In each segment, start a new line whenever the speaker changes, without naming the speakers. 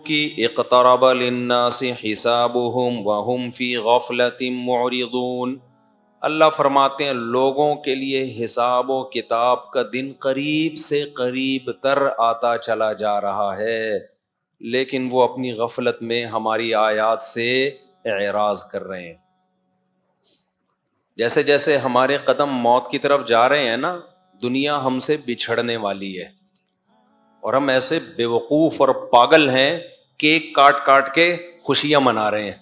کی اقترب للناس حسابهم وهم فی غفلۃ معرضون. اللہ فرماتے ہیں لوگوں کے لیے حساب و کتاب کا دن قریب سے قریب تر آتا چلا جا رہا ہے، لیکن وہ اپنی غفلت میں ہماری آیات سے اعراض کر رہے ہیں. جیسے جیسے ہمارے قدم موت کی طرف جا رہے ہیں نا، دنیا ہم سے بچھڑنے والی ہے، اور ہم ایسے بے وقوف اور پاگل ہیں، کیک کاٹ کاٹ کے خوشیاں منا رہے ہیں.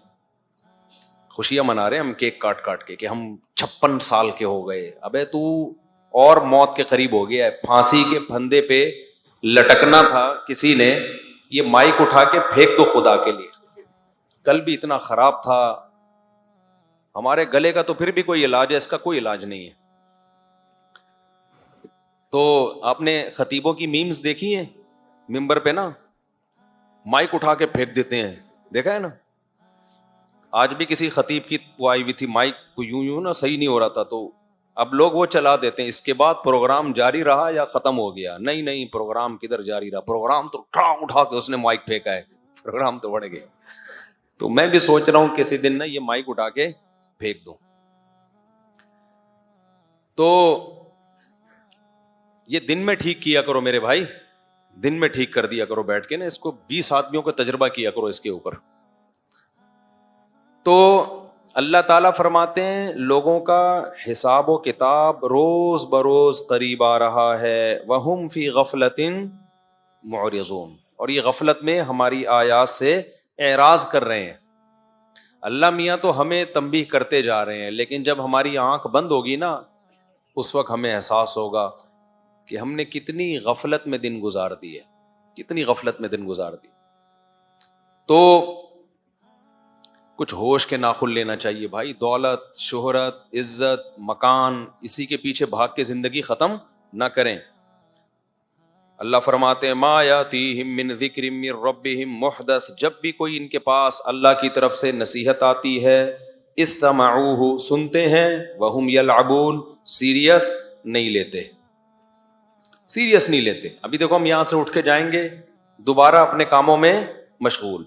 خوشیاں منا رہے ہیں ہم کیک کاٹ کاٹ کے کہ ہم 56 سال کے ہو گئے. ابے تو اور موت کے قریب ہو گیا ہے. پھانسی کے پھندے پہ لٹکنا تھا، کسی نے یہ مائک اٹھا کے پھینک دو خدا کے لیے. کل بھی اتنا خراب تھا ہمارے گلے کا، تو پھر بھی کوئی علاج ہے، اس کا کوئی علاج نہیں ہے. تو آپ نے خطیبوں کی میمز دیکھی ہیں؟ ممبر پہ نا مائک اٹھا کے پھینک دیتے ہیں، دیکھا ہے نا؟ آج بھی کسی خطیب کی وہ آئی ہوئی تھی، مائک کو یوں نا صحیح نہیں ہو رہا تھا، تو اب لوگ وہ چلا دیتے ہیں. اس کے بعد پروگرام جاری رہا یا ختم ہو گیا؟ نہیں، پروگرام کدھر جاری رہا، پروگرام تو اٹھا کے اس نے مائک پھینکا ہے، پروگرام تو بڑھ گئے. تو میں بھی سوچ رہا ہوں کسی دن نا یہ مائک اٹھا کے پھینک دوں. تو یہ دن میں ٹھیک کیا کرو میرے بھائی، دن میں ٹھیک کر دیا کرو بیٹھ کے نا، اس کو 20 آدمیوں کا تجربہ کیا کرو اس کے اوپر. تو اللہ تعالیٰ فرماتے ہیں لوگوں کا حساب و کتاب روز بروز قریب آ رہا ہے. وَهُمْ فِي غَفْلَةٍ مُعْرِضُونَ، اور یہ غفلت میں ہماری آیات سے اعراض کر رہے ہیں. اللہ میاں تو ہمیں تنبیہ کرتے جا رہے ہیں، لیکن جب ہماری آنکھ بند ہوگی نا، اس وقت ہمیں احساس ہوگا کہ ہم نے کتنی غفلت میں دن گزار دیے، کتنی غفلت میں دن گزار دی. تو کچھ ہوش کے ناخن لینا چاہیے بھائی. دولت، شہرت، عزت، مکان، اسی کے پیچھے بھاگ کے زندگی ختم نہ کریں. اللہ فرماتے ہیں ما یاتیہم من ذکر من ربہم محدث، جب بھی کوئی ان کے پاس اللہ کی طرف سے نصیحت آتی ہے، استمعوہ، سنتے ہیں، وہم یلعبون، سیریس نہیں لیتے، سیریس نہیں لیتے. ابھی دیکھو ہم یہاں سے اٹھ کے جائیں گے، دوبارہ اپنے کاموں میں مشغول،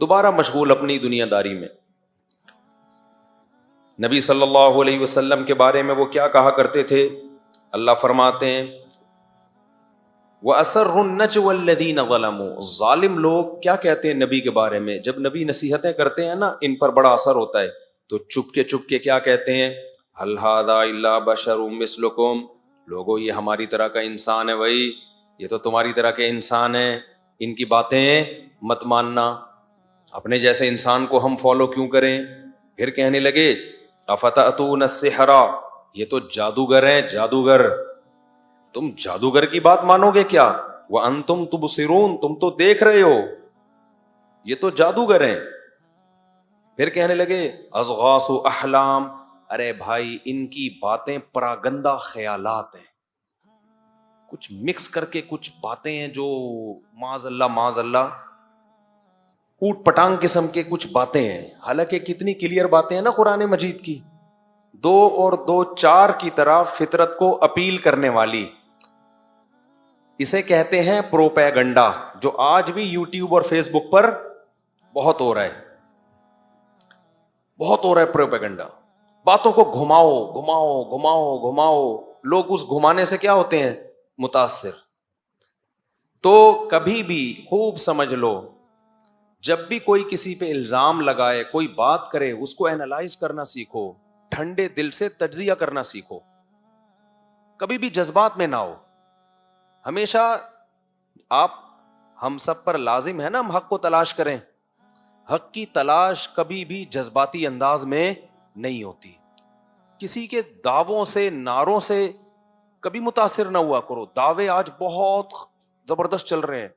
دوبارہ مشغول اپنی دنیا داری میں. نبی صلی اللہ علیہ وسلم کے بارے میں وہ کیا کہا کرتے تھے؟ اللہ فرماتے ہیں وَأَسَرُّ النَّجْوَى الَّذِينَ ظَلَمُوا، ظالم لوگ کیا کہتے ہیں نبی کے بارے میں؟ جب نبی نصیحتیں کرتے ہیں نا، ان پر بڑا اثر ہوتا ہے، تو چپ کے کیا کہتے ہیں؟ هَلْ هَذَا إِلَّا بَشَرٌ مِثْلُكُمْ، لوگو یہ ہماری طرح کا انسان ہے بھائی، یہ تو تمہاری طرح کے انسان ہیں، ان کی باتیں مت ماننا. اپنے جیسے انسان کو ہم فالو کیوں کریں؟ پھر کہنے لگے افتأتون السحر، یہ تو جادوگر ہیں، جادوگر، تم جادوگر کی بات مانو گے کیا؟ وانتم تبصرون، تم تو دیکھ رہے ہو، یہ تو جادوگر ہیں. پھر کہنے لگے اضغاث احلام، ارے بھائی ان کی باتیں پراگندہ خیالات ہیں، کچھ مکس کر کے کچھ باتیں ہیں جو معاذ اللہ اوٹ پٹانگ قسم کے کچھ باتیں ہیں. حالانکہ کتنی کلیئر باتیں ہیں نا قرآن مجید کی، 2 اور 2 4 کی طرح فطرت کو اپیل کرنے والی. اسے کہتے ہیں پروپیگنڈا، جو آج بھی یوٹیوب اور فیس بک پر بہت ہو رہا ہے، بہت ہو رہا ہے پروپیگنڈا. باتوں کو گھماؤ گھماؤ گھماؤ گھماؤ، لوگ اس گھمانے سے کیا ہوتے ہیں؟ متاثر. تو کبھی بھی خوب سمجھ لو، جب بھی کوئی کسی پہ الزام لگائے، کوئی بات کرے، اس کو اینالائز کرنا سیکھو، ٹھنڈے دل سے تجزیہ کرنا سیکھو، کبھی بھی جذبات میں نہ ہو. ہمیشہ آپ ہم سب پر لازم ہے نا ہم حق کو تلاش کریں. حق کی تلاش کبھی بھی جذباتی انداز میں نہیں ہوتی. کسی کے دعووں سے، نعروں سے کبھی متاثر نہ ہوا کرو. دعوے آج بہت زبردست چل رہے ہیں،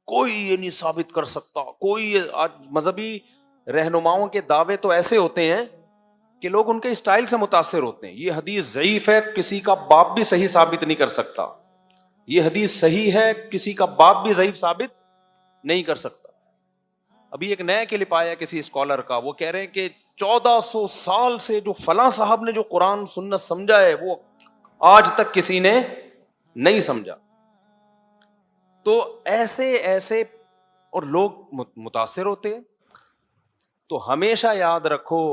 کوئی یہ نہیں ثابت کر سکتا، کوئی آج مذہبی رہنماؤں کے دعوے تو ایسے ہوتے ہیں کہ لوگ ان کے اسٹائل سے متاثر ہوتے ہیں. یہ حدیث ضعیف ہے، کسی کا باپ بھی صحیح ثابت نہیں کر سکتا. یہ حدیث صحیح ہے، کسی کا باپ بھی ضعیف ثابت نہیں کر سکتا. ابھی ایک نیا کلپ آیا کسی اسکالر کا، وہ کہہ رہے ہیں کہ 1400 سال سے جو فلاں صاحب نے جو قرآن سنت سمجھا ہے وہ آج تک کسی نے نہیں سمجھا. تو ایسے ایسے اور لوگ متاثر ہوتے ہیں. تو ہمیشہ یاد رکھو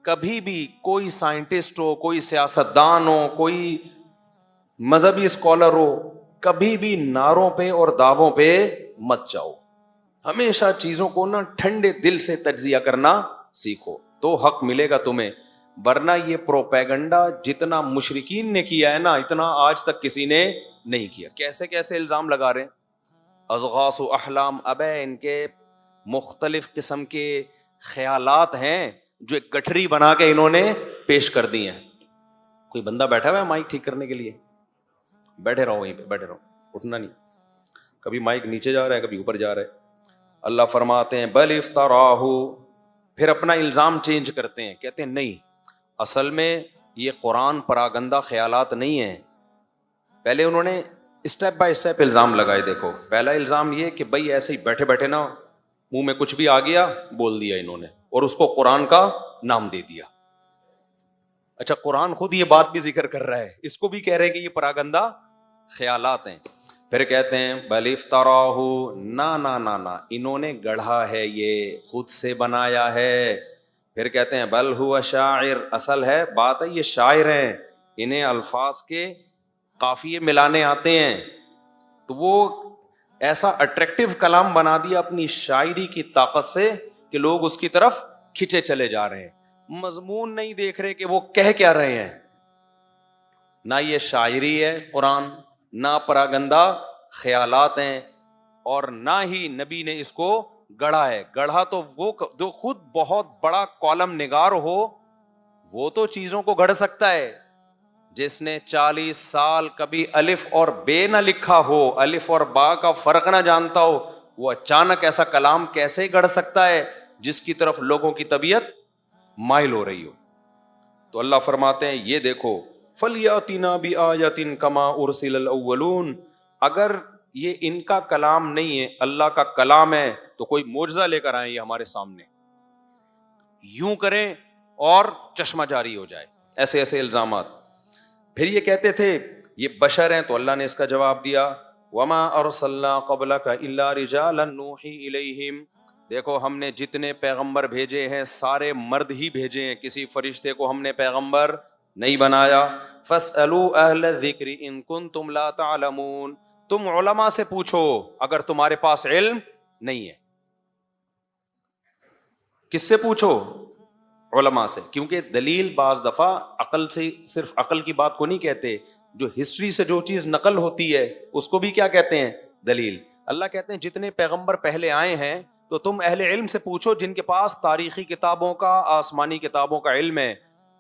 کبھی بھی کوئی سائنٹسٹ ہو, کوئی سیاستدان ہو, کوئی مذہبی اسکالر ہو, کبھی بھی نعروں پہ اور دعووں پہ مت جاؤ. ہمیشہ چیزوں کو نا ٹھنڈے دل سے تجزیہ کرنا سیکھو تو حق ملے گا تمہیں. ورنہ یہ پروپیگنڈا جتنا مشرکین نے کیا ہے نا, اتنا آج تک کسی نے نہیں کیا. کیسے کیسے الزام لگا رہے ہیں, اضغاث و احلام, ابے ان کے مختلف قسم کے خیالات ہیں جو ایک گٹھری بنا کے انہوں نے پیش کر دی ہیں. کوئی بندہ بیٹھا ہوا ہے مائک ٹھیک کرنے کے لیے, بیٹھے رہو وہیں پہ, بیٹھے رہو, اٹھنا نہیں. کبھی مائک نیچے جا رہا ہے, کبھی اوپر جا رہا ہے. اللہ فرماتے ہیں بل افتراہ, پھر اپنا الزام چینج کرتے ہیں, کہتے ہیں نہیں اصل میں یہ قرآن پراگندہ خیالات نہیں ہیں. پہلے انہوں نے اسٹیپ بائی اسٹیپ الزام لگائے. دیکھو پہلا الزام یہ کہ بھائی ایسے ہی بیٹھے بیٹھے نا منہ میں کچھ بھی آ گیا بول دیا انہوں نے, اور اس کو قرآن کا نام دے دیا. اچھا قرآن خود یہ بات بھی ذکر کر رہا ہے, اس کو بھی کہہ رہے ہیں کہ یہ پراگندہ خیالات ہیں. پھر کہتے ہیں بل افتراہ, نا نا نا نا, انہوں نے گڑھا ہے, یہ خود سے بنایا ہے. پھر کہتے ہیں بل ہوا شاعر, اصل ہے بات ہے یہ شاعر ہیں, انہیں الفاظ کے قافیے ملانے آتے ہیں. تو وہ ایسا اٹریکٹیو کلام بنا دیا اپنی شاعری کی طاقت سے کہ لوگ اس کی طرف کھچے چلے جا رہے ہیں. مضمون نہیں دیکھ رہے کہ وہ کہہ کیا رہے ہیں. نہ یہ شاعری ہے قرآن, نہ پراگندہ خیالات ہیں, اور نہ ہی نبی نے اس کو گڑھا ہے. گڑھا تو وہ جو خود بہت بڑا کالم نگار ہو وہ تو چیزوں کو گڑھ سکتا ہے. جس نے 40 سال کبھی الف اور بے نہ لکھا ہو, الف اور با کا فرق نہ جانتا ہو, وہ اچانک ایسا کلام کیسے گڑھ سکتا ہے جس کی طرف لوگوں کی طبیعت مائل ہو رہی ہو. تو اللہ فرماتے ہیں یہ دیکھو فَلْيَأْتِنَا بِآيَةٍ كَمَا أُرْسِلَ الْأَوَّلُونَ, اگر یہ ان کا کلام نہیں ہے اللہ کا کلام ہے تو کوئی معجزہ لے کر آئیں یہ ہمارے سامنے, یوں کریں اور چشمہ جاری ہو جائے. ایسے ایسے الزامات. پھر یہ کہتے تھے یہ بشر ہیں, تو اللہ نے اس کا جواب دیا وَمَا أَرْسَلْنَا قَبْلَكَ إِلَّا رِجَالًا نُوحِي إِلَيْهِمْ, دیکھو ہم نے جتنے پیغمبر بھیجے ہیں سارے مرد ہی بھیجے ہیں, کسی فرشتے کو ہم نے پیغمبر نہیں بنایا. فَاسْأَلُوا أَهْلَ الذِّكْرِ إِن كُنتُمْ لَا تَعْلَمُونَ, تم علماء سے پوچھو اگر تمہارے پاس علم نہیں ہے. کس سے پوچھو؟ علماء سے. کیونکہ دلیل بعض دفعہ عقل سے, صرف عقل کی بات کو نہیں کہتے, جو ہسٹری سے جو چیز نقل ہوتی ہے اس کو بھی کیا کہتے ہیں؟ دلیل. اللہ کہتے ہیں جتنے پیغمبر پہلے آئے ہیں تو تم اہل علم سے پوچھو جن کے پاس تاریخی کتابوں کا, آسمانی کتابوں کا علم ہے.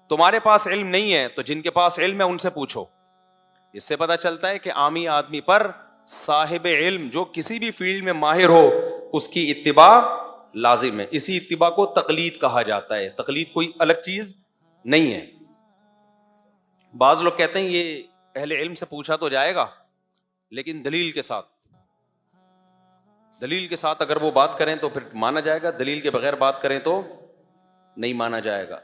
تمہارے پاس علم نہیں ہے تو جن کے پاس علم ہے ان سے پوچھو. اس سے پتہ چلتا ہے کہ عامی آدمی پر صاحب علم جو کسی بھی فیلڈ میں ماہر ہو اس کی اتباع لازم ہے. اسی اتباع کو تقلید کہا جاتا ہے, تقلید کوئی الگ چیز نہیں ہے. بعض لوگ کہتے ہیں یہ اہل علم سے پوچھا تو جائے گا لیکن دلیل کے ساتھ, دلیل کے ساتھ اگر وہ بات کریں تو پھر مانا جائے گا, دلیل کے بغیر بات کریں تو نہیں مانا جائے گا.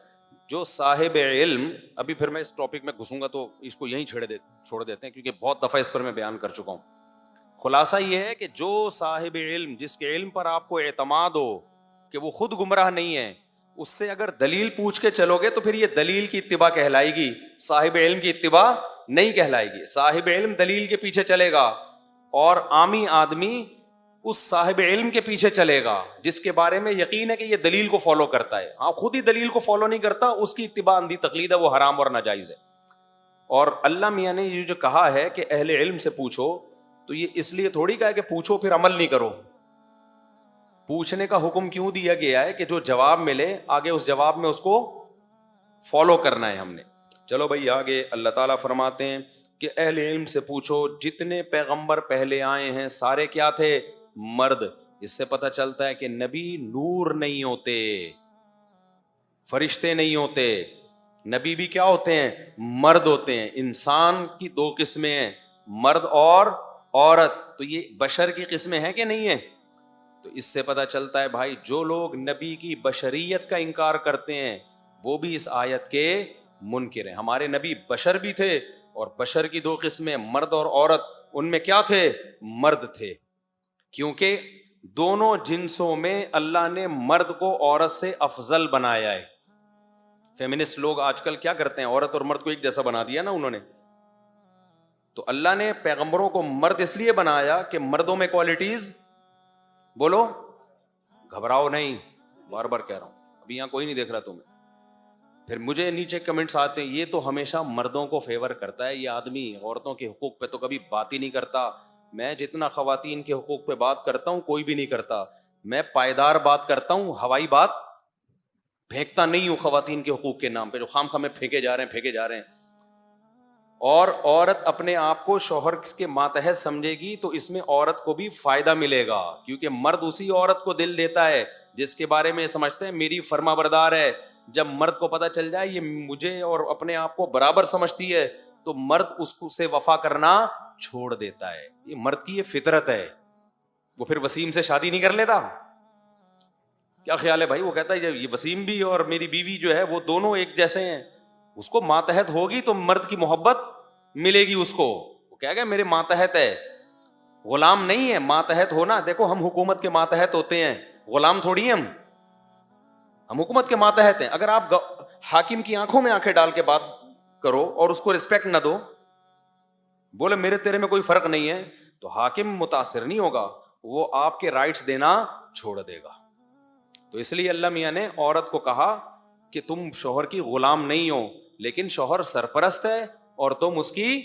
جو صاحب علم, ابھی پھر میں اس ٹاپک میں گھسوں گا تو اس کو یہیں چھوڑ دیتے ہیں کیونکہ بہت دفعہ اس پر میں بیان کر چکا ہوں. خلاصہ یہ ہے کہ جو صاحب علم, جس کے علم پر آپ کو اعتماد ہو کہ وہ خود گمراہ نہیں ہے, اس سے اگر دلیل پوچھ کے چلو گے تو پھر یہ دلیل کی اتباع کہلائے گی, صاحب علم کی اتباع نہیں کہلائے گی. صاحب علم دلیل کے پیچھے چلے گا اور عامی آدمی اس صاحب علم کے پیچھے چلے گا جس کے بارے میں یقین ہے کہ یہ دلیل کو فالو کرتا ہے. ہاں خود ہی دلیل کو فالو نہیں کرتا, اس کی اتباع اندھی تقلید ہے, وہ حرام اور ناجائز ہے. اور اللہ میاں نے یہ جو کہا ہے کہ اہل علم سے پوچھو, تو یہ اس لیے تھوڑی کہا کہ پوچھو پھر عمل نہیں کرو. پوچھنے کا حکم کیوں دیا گیا ہے کہ جو جواب ملے آگے اس جواب میں اس کو فالو کرنا ہے ہم نے. چلو بھائی آگے اللہ تعالیٰ فرماتے ہیں کہ اہل علم سے پوچھو جتنے پیغمبر پہلے آئے ہیں سارے کیا تھے؟ مرد. اس سے پتہ چلتا ہے کہ نبی نور نہیں ہوتے, فرشتے نہیں ہوتے, نبی بھی کیا ہوتے ہیں؟ مرد ہوتے ہیں. انسان کی دو قسمیں ہیں, مرد اور عورت. تو یہ بشر کی قسمیں ہیں کہ نہیں ہیں؟ تو اس سے پتہ چلتا ہے بھائی جو لوگ نبی کی بشریت کا انکار کرتے ہیں وہ بھی اس آیت کے منکر ہیں. ہمارے نبی بشر بھی تھے, اور بشر کی دو قسمیں مرد اور عورت, ان میں کیا تھے؟ مرد تھے، کیونکہ دونوں جنسوں میں اللہ نے مرد کو عورت سے افضل بنایا ہے۔ فیمنسٹ لوگ آج کل کیا کرتے ہیں، عورت اور مرد کو ایک جیسا بنا دیا نا انہوں نے۔ تو اللہ نے پیغمبروں کو مرد اس لیے بنایا کہ مردوں میں کوالٹیز، بولو، گھبراؤ نہیں، بار بار کہہ رہا ہوں، ابھی یہاں کوئی نہیں دیکھ رہا تمہیں، پھر مجھے نیچے کمنٹس آتے ہیں یہ تو ہمیشہ مردوں کو فیور کرتا ہے، یہ آدمی عورتوں کے حقوق پہ تو کبھی بات ہی نہیں کرتا۔ میں جتنا خواتین کے حقوق پہ بات کرتا ہوں کوئی بھی نہیں کرتا، میں پائیدار بات کرتا ہوں، ہوائی بات پھینکتا نہیں ہوں خواتین کے حقوق کے نام پہ جو خام خام میں پھینکے جا رہے ہیں۔ اور عورت اپنے آپ کو شوہر کے ماتحت سمجھے گی تو اس میں عورت کو بھی فائدہ ملے گا، کیونکہ مرد اسی عورت کو دل دیتا ہے جس کے بارے میں سمجھتے ہیں میری فرما بردار ہے۔ جب مرد کو پتہ چل جائے یہ مجھے اور اپنے آپ کو برابر سمجھتی ہے تو مرد اس کو سے وفا کرنا چھوڑ دیتا ہے۔ یہ مرد کی یہ فطرت ہے، وہ پھر وسیم سے شادی نہیں کر لیتا۔ کیا خیال ہے بھائی؟ وہ کہتا ہے جب یہ وسیم بھی اور میری بیوی جو ہے وہ دونوں ایک جیسے ہیں، اس کو ماتحت ہوگی تو مرد کی محبت ملے گی اس کو، وہ کہے گا میرے ماتحت ہے، غلام نہیں ہے۔ ماتحت ہونا، دیکھو ہم حکومت کے ماتحت ہوتے ہیں، غلام تھوڑی ہیں ہم حکومت کے ماتحت ہیں۔ اگر آپ حاکم کی آنکھوں میں آنکھیں ڈال کے بات کرو اور اس کو رسپیکٹ نہ دو، بولے میرے تیرے میں کوئی فرق نہیں ہے، تو حاکم متاثر نہیں ہوگا، وہ آپ کے رائٹس دینا چھوڑ دے گا۔ تو اس لیے اللہ میاں نے عورت کو کہا کہ تم شوہر کی غلام نہیں ہو، لیکن شوہر سرپرست ہے اور تم اس کی،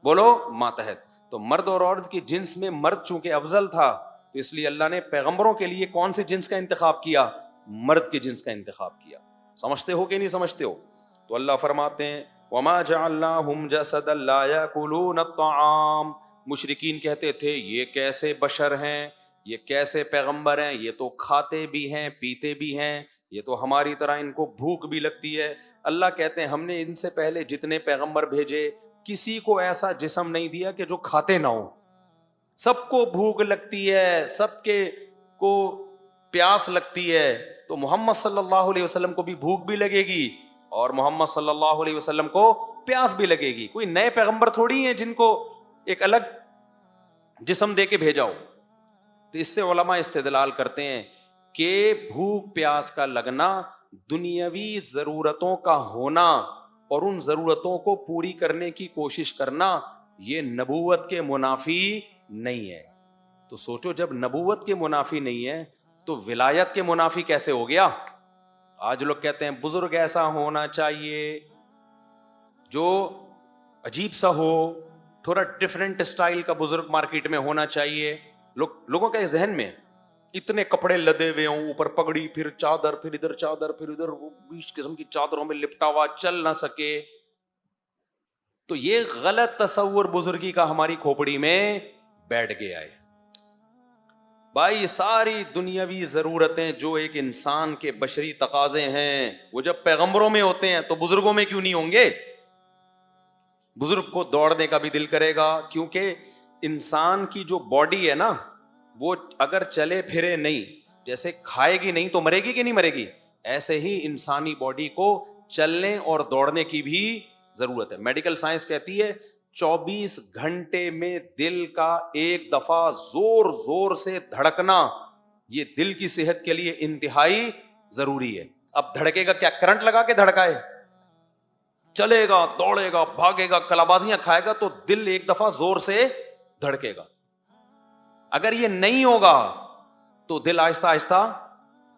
بولو، ماتحت۔ تو مرد اور عورت کی جنس میں مرد چونکہ افضل تھا تو اس لیے اللہ نے پیغمبروں کے لیے کون سی جنس کا انتخاب کیا؟ مرد کی جنس کا انتخاب کیا۔ سمجھتے ہو کہ نہیں سمجھتے ہو؟ تو اللہ فرماتے ہیں وَمَا جَعَلْنَاهُمْ جَسَدًا لَا يَأْكُلُونَ الطَّعَامَ، مشرکین کہتے تھے یہ کیسے بشر ہیں، یہ کیسے پیغمبر ہیں، یہ تو کھاتے بھی ہیں پیتے بھی ہیں، یہ تو ہماری طرح ان کو بھوک بھی لگتی ہے۔ اللہ کہتے ہیں ہم نے ان سے پہلے جتنے پیغمبر بھیجے کسی کو ایسا جسم نہیں دیا کہ جو کھاتے نہ ہو، سب کو بھوک لگتی ہے، سب کے کو پیاس لگتی ہے، تو محمد صلی اللہ علیہ وسلم کو بھی بھوک بھی لگے گی اور محمد صلی اللہ علیہ وسلم کو پیاس بھی لگے گی۔ کوئی نئے پیغمبر تھوڑی ہیں جن کو ایک الگ جسم دے کے بھیجا ہو۔ تو اس سے علماء استدلال کرتے ہیں کہ بھوک پیاس کا لگنا، دنیاوی ضرورتوں کا ہونا اور ان ضرورتوں کو پوری کرنے کی کوشش کرنا، یہ نبوت کے منافی نہیں ہے۔ تو سوچو جب نبوت کے منافی نہیں ہے تو ولایت کے منافی کیسے ہو گیا؟ آج لوگ کہتے ہیں بزرگ ایسا ہونا چاہیے جو عجیب سا ہو، تھوڑا ڈیفرنٹ اسٹائل کا بزرگ مارکیٹ میں ہونا چاہیے۔ لوگوں کے ذہن میں اتنے کپڑے لدے ہوئے ہوں، اوپر پگڑی، پھر چادر، پھر ادھر چادر، پھر ادھر، 20 قسم کی چادروں میں لپٹا ہوا، چل نہ سکے۔ تو یہ غلط تصور بزرگی کا ہماری کھوپڑی میں بیٹھ گیا ہے۔ بھائی ساری دنیاوی ضرورتیں جو ایک انسان کے بشری تقاضے ہیں وہ جب پیغمبروں میں ہوتے ہیں تو بزرگوں میں کیوں نہیں ہوں گے؟ بزرگ کو دوڑنے کا بھی دل کرے گا، کیونکہ انسان کی جو باڈی ہے نا وہ اگر چلے پھرے نہیں، جیسے کھائے گی نہیں تو مرے گی کہ نہیں مرے گی، ایسے ہی انسانی باڈی کو چلنے اور دوڑنے کی بھی ضرورت ہے۔ میڈیکل سائنس کہتی ہے 24 گھنٹے میں دل کا ایک دفعہ زور زور سے دھڑکنا یہ دل کی صحت کے لیے انتہائی ضروری ہے۔ اب دھڑکے گا کیا؟ کرنٹ لگا کے دھڑکائے؟ چلے گا، دوڑے گا، بھاگے گا، کلابازیاں کھائے گا تو دل ایک دفعہ زور سے دھڑکے گا۔ اگر یہ نہیں ہوگا تو دل آہستہ آہستہ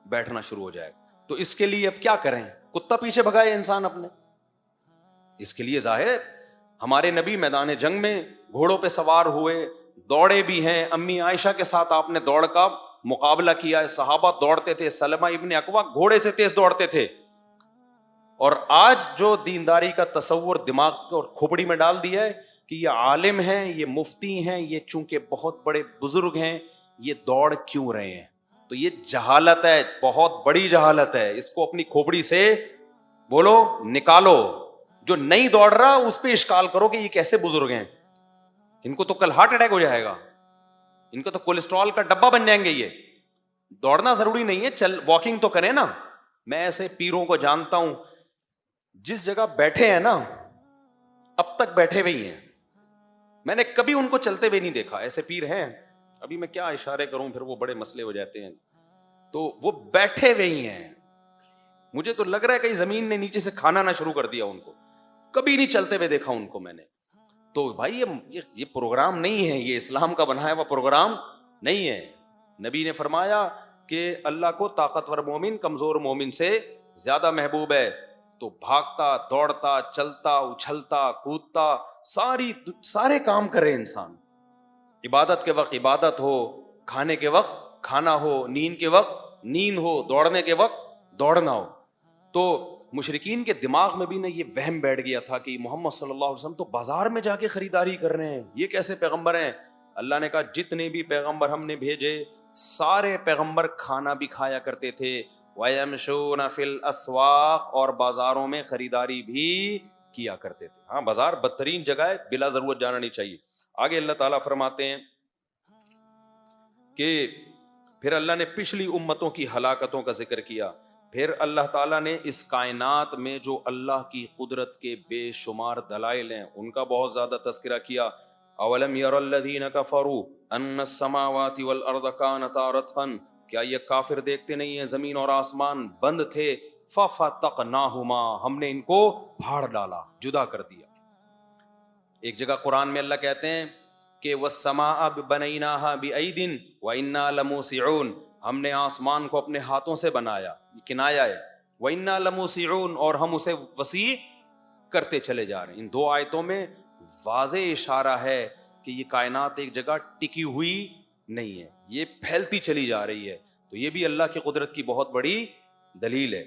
بیٹھنا شروع ہو جائے گا۔ تو اس کے لیے اب کیا کریں؟ کتا پیچھے بھگائے انسان اپنے؟ اس کے لیے ظاہر ہمارے نبی میدان جنگ میں گھوڑوں پہ سوار ہوئے، دوڑے بھی ہیں۔ امی عائشہ کے ساتھ آپ نے دوڑ کا مقابلہ کیا ہے، صحابہ دوڑتے تھے، سلمہ ابن اکوع گھوڑے سے تیز دوڑتے تھے۔ اور آج جو دینداری کا تصور دماغ اور کھوپڑی میں ڈال دیا ہے کہ یہ عالم ہیں، یہ مفتی ہیں، یہ چونکہ بہت بڑے بزرگ ہیں، یہ دوڑ کیوں رہے ہیں؟ تو یہ جہالت ہے، بہت بڑی جہالت ہے۔ اس کو اپنی کھوپڑی سے بولو نکالو۔ جو نہیں دوڑ رہا اس پہ اشکال کرو کہ یہ کیسے بزرگ ہیں، ان کو تو کل ہارٹ اٹیک ہو جائے گا، ان کو تو کولیسٹرول کا ڈبہ بن جائیں گے۔ یہ دوڑنا ضروری نہیں ہے، چل واکنگ تو کریں نا۔ میں ایسے پیروں کو جانتا ہوں جس جگہ بیٹھے ہیں نا اب تک بیٹھے ہوئے ہیں، میں نے کبھی ان کو چلتے ہوئے نہیں دیکھا. ایسے پیر ہیں, ابھی میں کیا اشارے کروں, پھر وہ بڑے مسئلے ہو جاتے ہیں. تو وہ بیٹھے ہوئے ہی ہیں, مجھے تو لگ رہا ہے کہیں زمین نے نیچے سے کھانا نہ شروع کر دیا ان کو. کبھی نہیں چلتے ہوئے دیکھا ان کو میں نے. تو بھائی یہ پروگرام نہیں ہے, یہ اسلام کا بنایا ہوا پروگرام نہیں ہے. نبی نے فرمایا کہ اللہ کو طاقتور مومن کمزور مومن سے زیادہ محبوب ہے. تو بھاگتا دوڑتا چلتا اچھلتا کودتا سارے کام کرے انسان. عبادت کے وقت عبادت ہو, کھانے کے وقت کھانا ہو, نیند کے وقت نیند ہو, دوڑنے کے وقت دوڑنا ہو. تو مشرکین کے دماغ میں بھی نا یہ وہم بیٹھ گیا تھا کہ محمد صلی اللہ علیہ وسلم تو بازار میں جا کے خریداری کر رہے ہیں, یہ کیسے پیغمبر ہیں. اللہ نے کہا جتنے بھی پیغمبر ہم نے بھیجے سارے پیغمبر کھانا بھی کھایا کرتے تھے, وَيَمْشُونَ فِي الْأَسْوَاقِ, اور بازاروں میں خریداری بھی کیا کرتے تھے. ہاں, بازار بدترین جگہ ہے, بلا ضرورت جانا نہیں چاہیے. آگے اللہ تعالیٰ فرماتے ہیں کہ پھر اللہ نے پچھلی امتوں کی ہلاکتوں کا ذکر کیا. پھر اللہ تعالیٰ نے اس کائنات میں جو اللہ کی قدرت کے بے شمار دلائل ہیں ان کا بہت زیادہ تذکرہ کیا. اولم یر الذین کفروا ان السماوات والارض کانتا رتقا, کیا یہ کافر دیکھتے نہیں ہیں زمین اور آسمان بند تھے, ففتقناہما, ہم نے ان کو پھاڑ ڈالا, جدا کر دیا. ایک جگہ قرآن میں اللہ کہتے ہیں کہ والسماء بنیناہا بأید وإنا لموسعون, ہم نے آسمان کو اپنے ہاتھوں سے بنایا, کنایا ہے, وإنا لموسعون, اور ہم اسے وسیع کرتے چلے جا رہے ہیں. ان دو آیتوں میں واضح اشارہ ہے کہ یہ کائنات ایک جگہ ٹکی ہوئی نہیں ہے, یہ پھیلتی چلی جا رہی ہے. تو یہ بھی اللہ کی قدرت کی بہت بڑی دلیل ہے.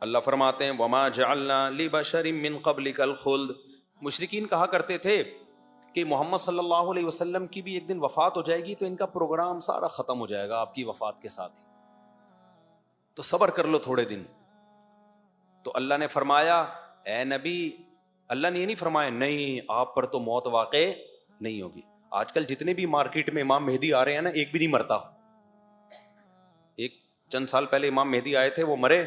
اللہ فرماتے ہیں وما جعلنا لبشر من قبلک الخلد, مشرکین کہا کرتے تھے کہ محمد صلی اللہ علیہ وسلم کی بھی ایک دن وفات ہو جائے گی تو ان کا پروگرام سارا ختم ہو جائے گا آپ کی وفات کے ساتھ ہی, تو صبر کر لو تھوڑے دن. تو اللہ نے فرمایا اے نبی, اللہ نے یہ نہیں فرمایا نہیں آپ پر تو موت واقع نہیں ہوگی. آج کل جتنے بھی مارکیٹ میں امام مہدی آ رہے ہیں نا, ایک بھی نہیں مرتا. ایک چند سال پہلے امام مہدی آئے تھے, وہ مرے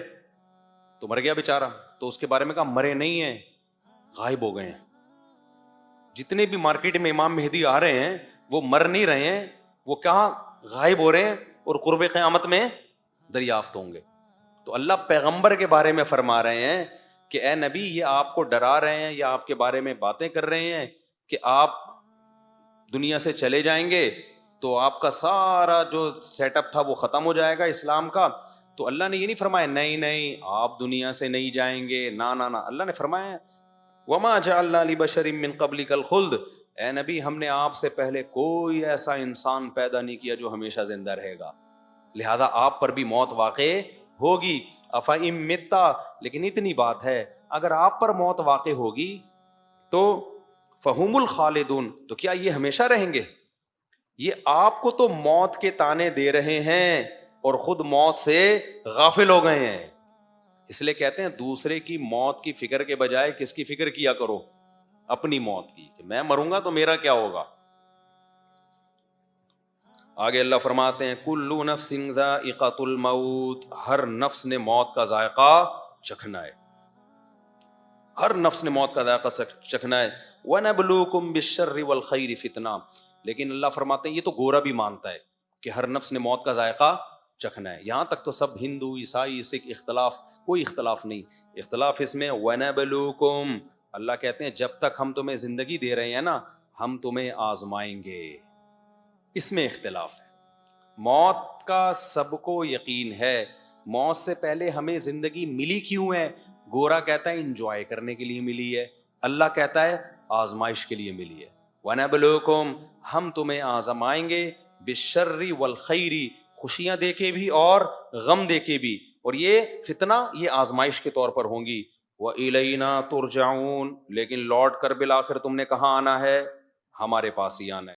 تو مر گیا بیچارہ, تو اس کے بارے میں کہا مرے نہیں ہیں, غائب ہو گئے ہیں. جتنے بھی مارکیٹ میں امام مہدی آ رہے ہیں وہ مر نہیں رہے ہیں, وہ کہاں غائب ہو رہے ہیں اور قرب قیامت میں دریافت ہوں گے. تو اللہ پیغمبر کے بارے میں فرما رہے ہیں کہ اے نبی یہ آپ کو ڈرا رہے ہیں یا آپ کے بارے میں باتیں کر رہے ہیں کہ آپ دنیا سے چلے جائیں گے تو آپ کا سارا جو سیٹ اپ تھا وہ ختم ہو جائے گا اسلام کا. تو اللہ نے یہ نہیں فرمایا نہیں آپ دنیا سے نہیں جائیں گے, نہ. اللہ نے فرمایا وما جعلنا لبشر من قبلک الخلد, اے نبی ہم نے آپ سے پہلے کوئی ایسا انسان پیدا نہیں کیا جو ہمیشہ زندہ رہے گا, لہذا آپ پر بھی موت واقع ہوگی. افئن متا, لیکن اتنی بات ہے اگر آپ پر موت واقع ہوگی تو فہم الخالدون, تو کیا یہ ہمیشہ رہیں گے؟ یہ آپ کو تو موت کے طعنے دے رہے ہیں اور خود موت سے غافل ہو گئے ہیں. اس لیے کہتے ہیں دوسرے کی موت کی فکر کے بجائے کس کی فکر کیا کرو؟ اپنی موت کی, کہ میں مروں گا تو میرا کیا ہوگا. آگے اللہ فرماتے ہیں کل نفس ذائقۃ الموت, ہر نفس نے موت کا ذائقہ چکھنا ہے, ہر نفس نے موت کا ذائقہ چکھنا ہے. وَنَبْلُوكُمْ بِالشَّرِّ وَالْخَيْرِ فِتْنَةً, لیکن اللہ فرماتے ہیں یہ تو گورا بھی مانتا ہے کہ ہر نفس نے موت کا ذائقہ چکھنا ہے. یہاں تک تو سب ہندو عیسائی سکھ اختلاف, کوئی اختلاف نہیں. اختلاف اس میں وَنَبْلُوكُمْ, اللہ کہتے ہیں جب تک ہم تمہیں زندگی دے رہے ہیں نا ہم تمہیں آزمائیں گے, اس میں اختلاف ہے. موت کا سب کو یقین ہے, موت سے پہلے ہمیں زندگی ملی کیوں ہے؟ گورا کہتا ہے انجوائے کرنے کے لیے ملی ہے, اللہ کہتا ہے آزمائش کے لیے ملی ہے. وَنَبْلُوكُمْ, ہم تمہیں آزمائیں گے, بِالشَّرِّ وَالْخَيْرِ, خوشیاں دے کے بھی اور غم دے کے بھی, اور یہ فتنہ یہ آزمائش کے طور پر ہوں گی. وَإِلَيْنَا تُرْجَعُونَ, لیکن لوٹ کر بالآخر تم نے کہاں آنا ہے؟ ہمارے پاس ہی آنا ہے.